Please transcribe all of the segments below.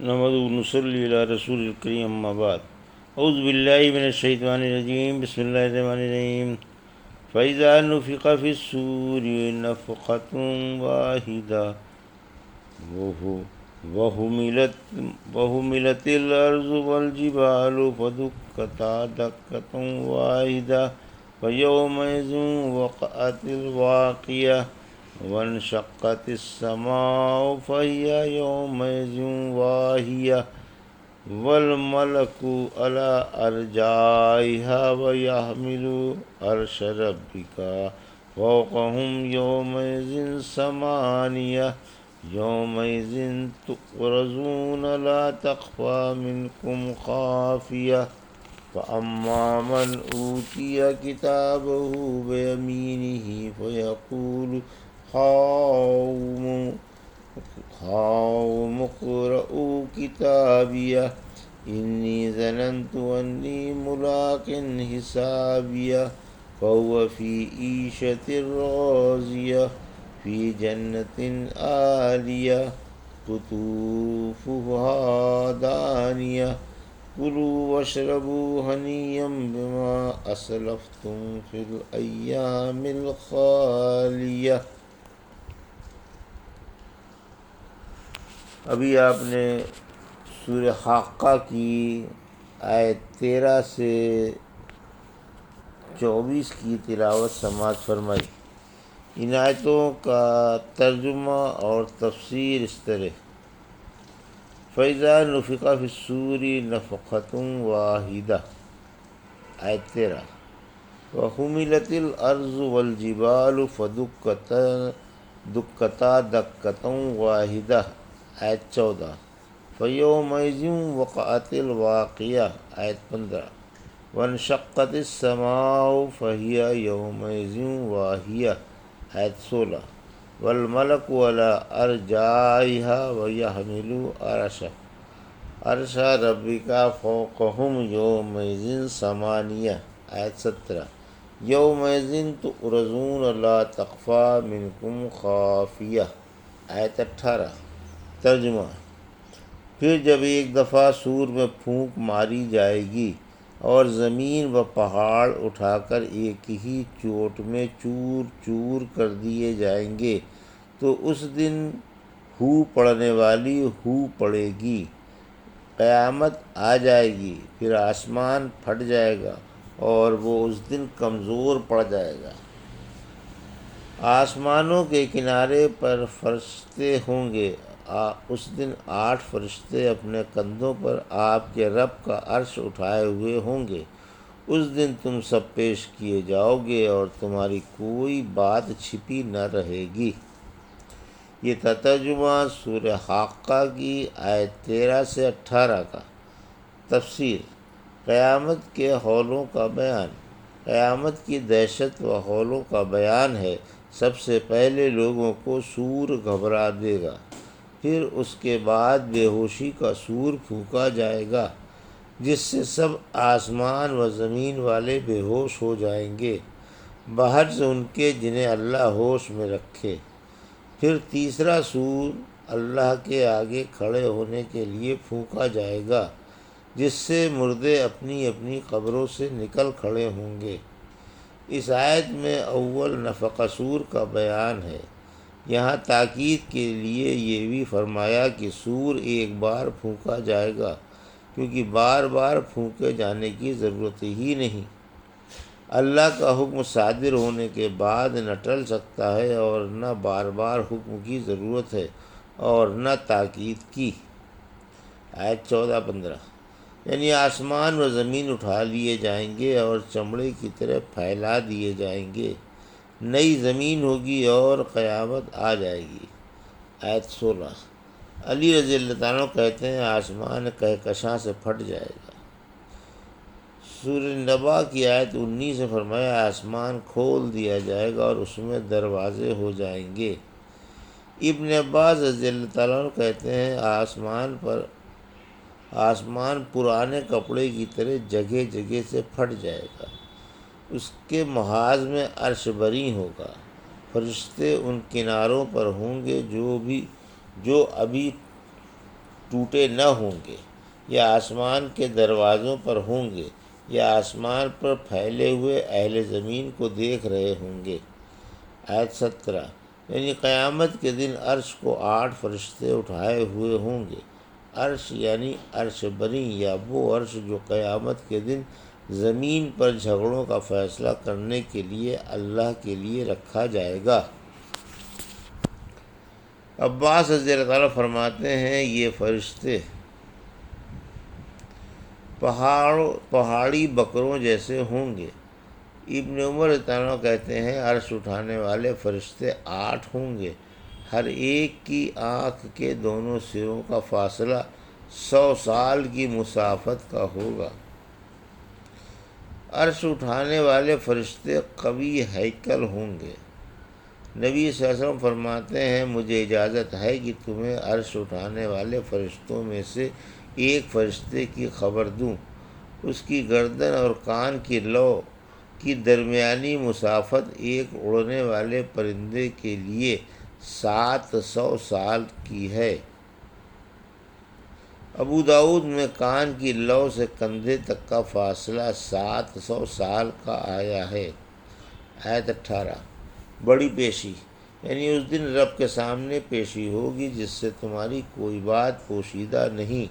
نحمدہ و نصلی علی رسول الکریم اما بعد اعوذ باللہ من الشیطان الرجیم بسم اللہ الرحمن الرحیم فَإِذَا نُفِخَ فِي الصُّورِ نَفْخَةٌ وَاحِدَةٌ وَحُمِلَتِ الْأَرْضُ وَالْجِبَالُ فَدُكَّتَا دَكَّةً وَاحِدَةً فَيَوْمَئِذٍ وَقَعَتِ الْوَاقِعَةُ وَانشَقَّتِ السَّمَاءُ فَهِيَ يَوْمَئِذٍ وَاهِيَةٌ وَالْمَلَكُ عَلَى أَرْجَائِهَا وَيَحْمِلُ عَرْشَ رَبِّكَ فَوْقَهُمْ يَوْمَئِذٍ ثَمَانِيَةٌ يَوْمَئِذٍ تُعْرَضُونَ لَا تَخْفَى مِنكُمْ خَافِيَةٌ فَأَمَّا مَنْ أُوتِيَ كِتَابَهُ بِيَمِينِهِ فَيَقُولُ هَاؤُمُ اقْرَءُوا كِتَابِيَهْ إِنِّي ظَنَنتُ أَنِّي مُلَاقٍ حِسَابِيَهْ فَهُوَ فِي عِيشَةٍ رَاضِيَةٍ فِي جَنَّةٍ عَالِيَةٍ قُطُوفُهَا دَانِيَةٌ كُلُوا وَاشْرَبُوا هَنِيًّا بِمَا أَسْلَفْتُمْ فِي الْأَيَّامِ الْخَالِيَةِ۔ ابھی آپ نے سورہ حاقہ کی آیت 13 سے 24 کی تلاوت سماعت فرمائی۔ ان آیتوں کا ترجمہ اور تفسیر اس طرح: فَإِذَا نُفِخَ فِي الصُّورِ نَفْخَةٌ وَاحِدَةٌ آیت 13 وَحُمِلَتِ الْأَرْضُ وَالْجِبَالُ فَدُكَّتَا دَكَّةً وَاحِدَةً آیت 14 فَيَوْمَئِذٍ وَقَعَتِ الْوَاقِعَةُ آیت 15 وَانشَقَّتِ السَّمَاءُ فَهِيَ يَوْمَئِذٍ وَاهِيَةٌ آیت 16 وَالْمَلَكُ عَلَى أَرْجَائِهَا وَيَحْمِلُ عَرْشَ رَبِّكَ فَوْقَهُمْ يَوْمَئِذٍ ثَمَانِيَةٌ آیت 17 يَوْمَئِذٍ تُعْرَضُونَ لَا تَخْفَى مِنكُمْ خَافِيَةٌ آیت 18 ترجمہ: پھر جب ایک دفعہ سور میں پھونک ماری جائے گی اور زمین و پہاڑ اٹھا کر ایک ہی چوٹ میں چور چور کر دیے جائیں گے تو اس دن ہو پڑنے والی ہو پڑے گی، قیامت آ جائے گی، پھر آسمان پھٹ جائے گا اور وہ اس دن کمزور پڑ جائے گا۔ آسمانوں کے کنارے پر فرشتے ہوں گے۔ اس دن 8 فرشتے اپنے کندھوں پر آپ کے رب کا عرش اٹھائے ہوئے ہوں گے۔ اس دن تم سب پیش کیے جاؤ گے اور تمہاری کوئی بات چھپی نہ رہے گی۔ یہ تھا ترجمہ سورہ حاقہ کی آیت 13 سے 18 کا۔ تفسیر: قیامت کے ہولوں کا بیان۔ قیامت کی دہشت و ہولوں کا بیان ہے۔ سب سے پہلے لوگوں کو سور گھبرا دے گا، پھر اس کے بعد بے ہوشی کا سور پھونکا جائے گا جس سے سب آسمان و زمین والے بے ہوش ہو جائیں گے، باہر سے ان کے جنہیں اللہ ہوش میں رکھے۔ پھر تیسرا سور اللہ کے آگے کھڑے ہونے کے لیے پھونکا جائے گا جس سے مردے اپنی اپنی قبروں سے نکل کھڑے ہوں گے۔ اس آیت میں اول نفخہ سور کا بیان ہے۔ یہاں تاکید کے لیے یہ بھی فرمایا کہ سور ایک بار پھونکا جائے گا، کیونکہ بار بار پھونکے جانے کی ضرورت ہی نہیں۔ اللہ کا حکم صادر ہونے کے بعد نہ ٹل سکتا ہے اور نہ بار بار حکم کی ضرورت ہے اور نہ تاکید کی۔ آیت 14-15 یعنی آسمان و زمین اٹھا لیے جائیں گے اور چمڑے کی طرح پھیلا دیے جائیں گے، نئی زمین ہوگی اور قیامت آ جائے گی۔ آیت 16 علی رضی اللہ عنہ کہتے ہیں آسمان کہکشاں سے پھٹ جائے گا۔ سورہ نبا کی آیت 19 سے فرمایا آسمان کھول دیا جائے گا اور اس میں دروازے ہو جائیں گے۔ ابن عباس رضی اللہ عنہ کہتے ہیں آسمان پرانے کپڑے کی طرح جگہ جگہ سے پھٹ جائے گا، اس کے محاذ میں عرش بری ہوگا، فرشتے ان کناروں پر ہوں گے جو ابھی ٹوٹے نہ ہوں گے، یا آسمان کے دروازوں پر ہوں گے، یا آسمان پر پھیلے ہوئے اہل زمین کو دیکھ رہے ہوں گے۔ آیت 17، یعنی قیامت کے دن عرش کو 8 فرشتے اٹھائے ہوئے ہوں گے۔ عرش یعنی عرش بری، یا وہ عرش جو قیامت کے دن زمین پر جھگڑوں کا فیصلہ کرنے کے لیے اللہ کے لیے رکھا جائے گا۔ عباس رضی اللہ تعالیٰ فرماتے ہیں یہ فرشتے پہاڑی بکروں جیسے ہوں گے۔ ابن عمر رضی اللہ عنہ کہتے ہیں عرش اٹھانے والے فرشتے 8 ہوں گے، ہر ایک کی آنکھ کے دونوں سروں کا فاصلہ 100 سال کی مسافت کا ہوگا۔ عرش اٹھانے والے فرشتے قوی ہیکل ہوں گے۔ نبی صلی اللہ علیہ وسلم فرماتے ہیں مجھے اجازت ہے کہ تمہیں عرش اٹھانے والے فرشتوں میں سے ایک فرشتے کی خبر دوں۔ اس کی گردن اور کان کی لو کی درمیانی مسافت ایک اڑنے والے پرندے کے لیے 700 سال کی ہے۔ ابو داؤد میں کان کی لو سے کندھے تک کا فاصلہ 700 سال کا آیا ہے۔ آیت 18، بڑی پیشی، یعنی اس دن رب کے سامنے پیشی ہوگی جس سے تمہاری کوئی بات پوشیدہ نہیں،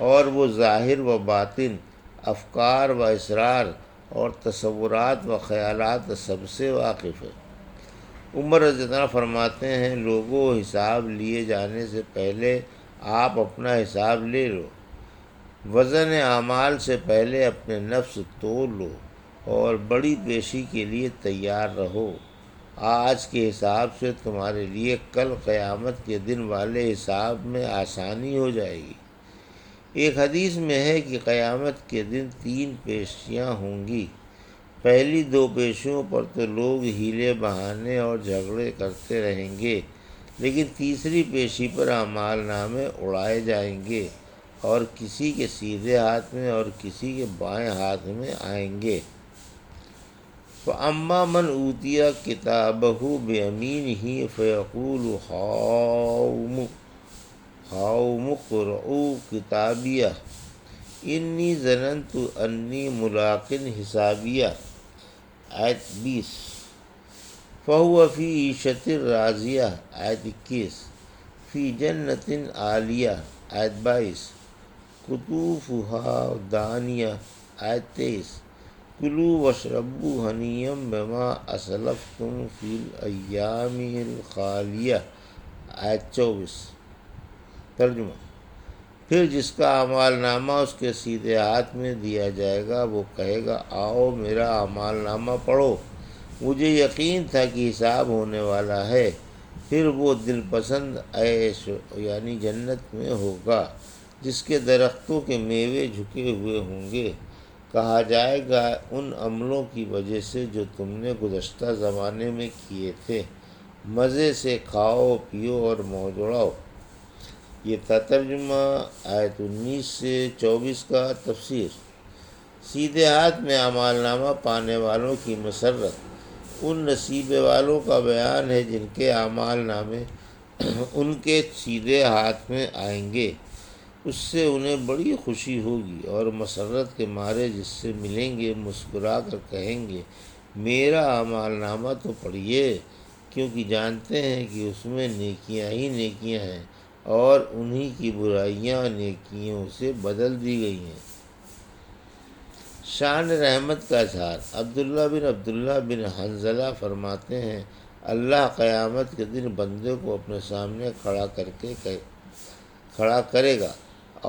اور وہ ظاہر و باطن، افکار و اسرار اور تصورات و خیالات سب سے واقف ہے۔ عمر رضی اللہ عنہ فرماتے ہیں لوگوں حساب لیے جانے سے پہلے آپ اپنا حساب لے لو، وزن اعمال سے پہلے اپنے نفس تول لو، اور بڑی پیشی کے لیے تیار رہو۔ آج کے حساب سے تمہارے لیے کل قیامت کے دن والے حساب میں آسانی ہو جائے گی۔ ایک حدیث میں ہے کہ قیامت کے دن 3 پیشیاں ہوں گی۔ پہلی 2 پیشیوں پر تو لوگ ہیلے بہانے اور جھگڑے کرتے رہیں گے، لیکن تیسری پیشی پر اعمال نامے اڑائے جائیں گے اور کسی کے سیدھے ہاتھ میں اور کسی کے بائیں ہاتھ میں آئیں گے۔ فَأَمَّا مَنْ أُوتِيَ كِتَابَهُ بِيَمِينِهِ فَيَقُولُ هَاؤُمُ اقْرَءُوا كِتَابِيَهْ إِنِّي ظَنَنْتُ أَنِّي مُلَاقٍ حِسَابِيَهْ۔ آیت 20، فَهُوَ فِي عِيشَةٍ رَاضِيَةٍ۔ آیت 21، فِي جَنَّةٍ عَالِيَةٍ۔ آیت 22، قُطُوفُهَا دَانِيَةٌ۔ آیت 23، کُلُوا وَاشْرَبُوا ہَنِیًّا بِمَا أَسْلَفْتُمْ فِی الْأَیَّامِ الْخَالِیَةِ۔ آیت 24۔ ترجمہ، پھر جس کا اعمال نامہ اس کے سیدھے ہاتھ میں دیا جائے گا وہ کہے گا آؤ میرا اعمال نامہ پڑھو، مجھے یقین تھا کہ حساب ہونے والا ہے۔ پھر وہ دل پسند عیش یعنی جنت میں ہوگا جس کے درختوں کے میوے جھکے ہوئے ہوں گے۔ کہا جائے گا ان عملوں کی وجہ سے جو تم نے گزشتہ زمانے میں کیے تھے، مزے سے کھاؤ پیو اور موج اڑاؤ۔ یہ تھا ترجمہ۔ آیت 19 سے 24 کا تفسیر۔ سیدھے ہاتھ میں اعمال نامہ پانے والوں کی مسرت ان نصیبے والوں کا بیان ہے جن کے اعمال نامے ان کے سیدھے ہاتھ میں آئیں گے۔ اس سے انہیں بڑی خوشی ہوگی اور مسرت کے مارے جس سے ملیں گے مسکرا کر کہیں گے میرا اعمال نامہ تو پڑھیے، کیونکہ جانتے ہیں کہ اس میں نیکیاں ہی نیکیاں ہیں اور انہی کی برائیاں نیکیوں سے بدل دی گئی ہیں۔ شان رحمت کا اظہار۔ عبداللہ بن حنظلہ فرماتے ہیں اللہ قیامت کے دن بندے کو اپنے سامنے کھڑا کرے گا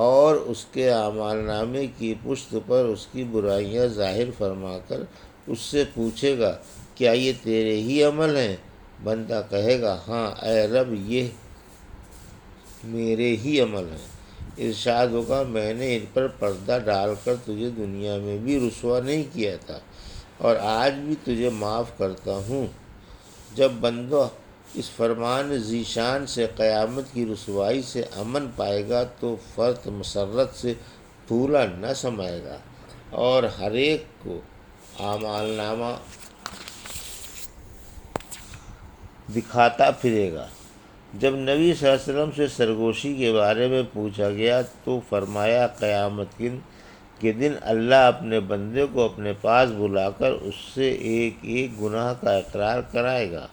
اور اس کے اعمال نامے کی پشت پر اس کی برائیاں ظاہر فرما کر اس سے پوچھے گا کیا یہ تیرے ہی عمل ہیں؟ بندہ کہے گا ہاں اے رب یہ میرے ہی عمل ہیں۔ ارشاد ہوگا میں نے ان پر پردہ ڈال کر تجھے دنیا میں بھی رسوا نہیں کیا تھا اور آج بھی تجھے معاف کرتا ہوں۔ جب بندہ اس فرمان ذیشان سے قیامت کی رسوائی سے امن پائے گا تو فرط مسرت سے پھولا نہ سمائے گا اور ہر ایک کو اعمال نامہ دکھاتا پھرے گا۔ جب نبی صلی اللہ علیہ وسلم سے سرگوشی کے بارے میں پوچھا گیا تو فرمایا قیامت کے دن اللہ اپنے بندے کو اپنے پاس بلا کر اس سے ایک ایک گناہ کا اقرار کرائے گا۔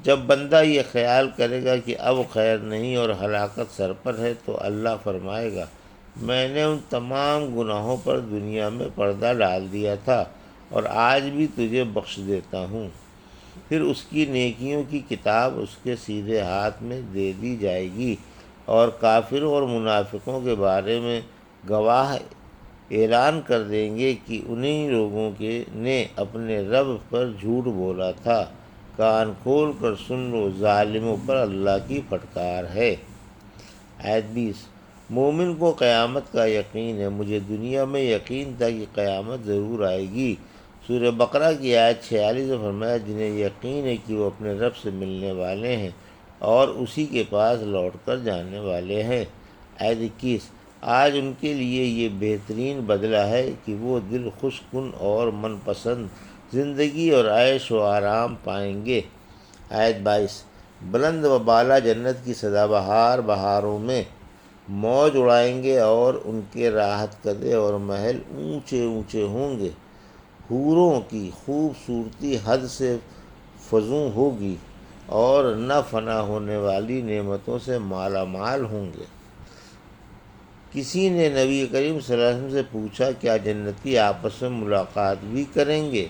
جب بندہ یہ خیال کرے گا کہ اب خیر نہیں اور ہلاکت سر پر ہے تو اللہ فرمائے گا میں نے ان تمام گناہوں پر دنیا میں پردہ ڈال دیا تھا اور آج بھی تجھے بخش دیتا ہوں۔ پھر اس کی نیکیوں کی کتاب اس کے سیدھے ہاتھ میں دے دی جائے گی اور کافروں اور منافقوں کے بارے میں گواہ اعلان کر دیں گے کہ انہی لوگوں نے اپنے رب پر جھوٹ بولا تھا۔ کان کھول کر سن لو، ظالموں پر اللہ کی پھٹکار ہے۔ آیت 20۔ مومن کو قیامت کا یقین ہے۔ مجھے دنیا میں یقین تھا کہ قیامت ضرور آئے گی۔ سورہ بقرہ کی آیت 46 میں فرمایا جنہیں یقین ہے کہ وہ اپنے رب سے ملنے والے ہیں اور اسی کے پاس لوٹ کر جانے والے ہیں۔ آیت 21۔ آج ان کے لیے یہ بہترین بدلہ ہے کہ وہ دل خوش کن اور من پسند زندگی اور عیش و آرام پائیں گے۔ آیت 22۔ بلند و بالا جنت کی سدا بہار بہاروں میں موج اڑائیں گے اور ان کے راحت کدے اور محل اونچے اونچے ہوں گے۔ حوروں کی خوبصورتی حد سے فزوں ہوگی اور نہ فنا ہونے والی نعمتوں سے مالا مال ہوں گے۔ کسی نے نبی کریم صلی اللہ علیہ وسلم سے پوچھا کیا جنتی آپس میں ملاقات بھی کریں گے؟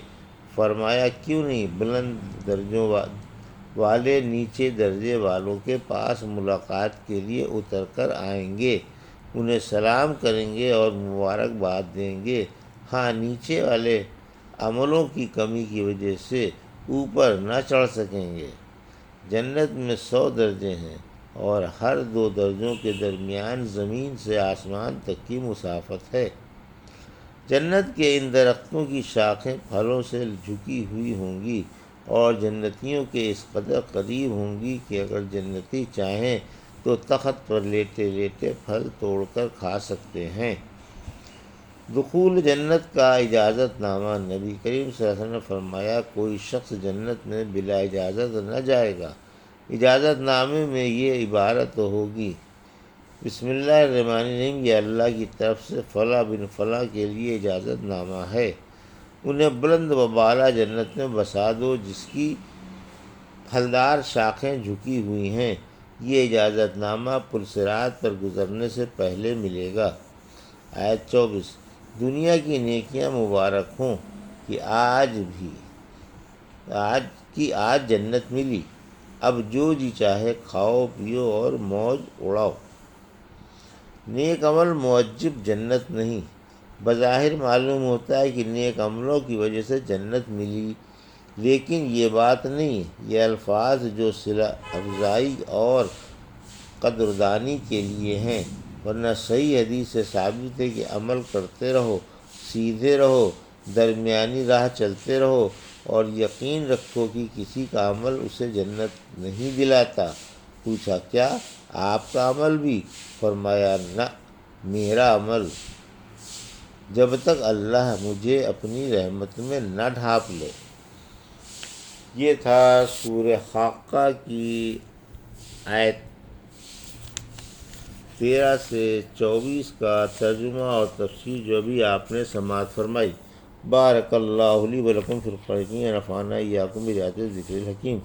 فرمایا کیوں نہیں، بلند درجوں والے نیچے درجے والوں کے پاس ملاقات کے لیے اتر کر آئیں گے، انہیں سلام کریں گے اور مبارکباد دیں گے۔ ہاں نیچے والے عملوں کی کمی کی وجہ سے اوپر نہ چڑھ سکیں گے۔ جنت میں 100 درجے ہیں اور ہر 2 درجوں کے درمیان زمین سے آسمان تک کی مسافت ہے۔ جنت کے ان درختوں کی شاخیں پھلوں سے جھکی ہوئی ہوں گی اور جنتیوں کے اس قدر قریب ہوں گی کہ اگر جنتی چاہیں تو تخت پر لیٹے لیٹے پھل توڑ کر کھا سکتے ہیں۔ دخول جنت کا اجازت نامہ۔ نبی کریم صلی اللہ علیہ وسلم نے فرمایا کوئی شخص جنت میں بلا اجازت نہ جائے گا۔ اجازت نامے میں یہ عبارت ہوگی بسم اللہ الرحمن الرحیم، یہ اللہ کی طرف سے فلاں بن فلاں کے لیے اجازت نامہ ہے، انہیں بلند و بالا جنت میں بسا دو جس کی پھلدار شاخیں جھکی ہوئی ہیں۔ یہ اجازت نامہ پلصراط پر گزرنے سے پہلے ملے گا۔ آیت 24۔ دنیا کی نیکیاں مبارک ہوں کہ آج جنت ملی، اب جو جی چاہے کھاؤ پیو اور موج اڑاؤ۔ نیک عمل معجب جنت نہیں۔ بظاہر معلوم ہوتا ہے کہ نیک عملوں کی وجہ سے جنت ملی، لیکن یہ بات نہیں ہے۔ یہ الفاظ جو صلہ افزائی اور قدردانی کے لیے ہیں، ورنہ صحیح حدیث سے ثابت ہے کہ عمل کرتے رہو، سیدھے رہو، درمیانی راہ چلتے رہو اور یقین رکھو کہ کسی کا عمل اسے جنت نہیں دلاتا۔ پوچھا کیا آپ کا عمل بھی؟ فرمایا نہ، میرا عمل، جب تک اللہ مجھے اپنی رحمت میں نہ ڈھانپ لے۔ یہ تھا سورہ حاقہ کی آیت 13 سے 24 کا ترجمہ اور تفسیر جو بھی آپ نے سماعت فرمائی۔ بارک اللہ لی و لکم فی القرآن ونفعنی وایاکم بآیات الذکر الحکیم۔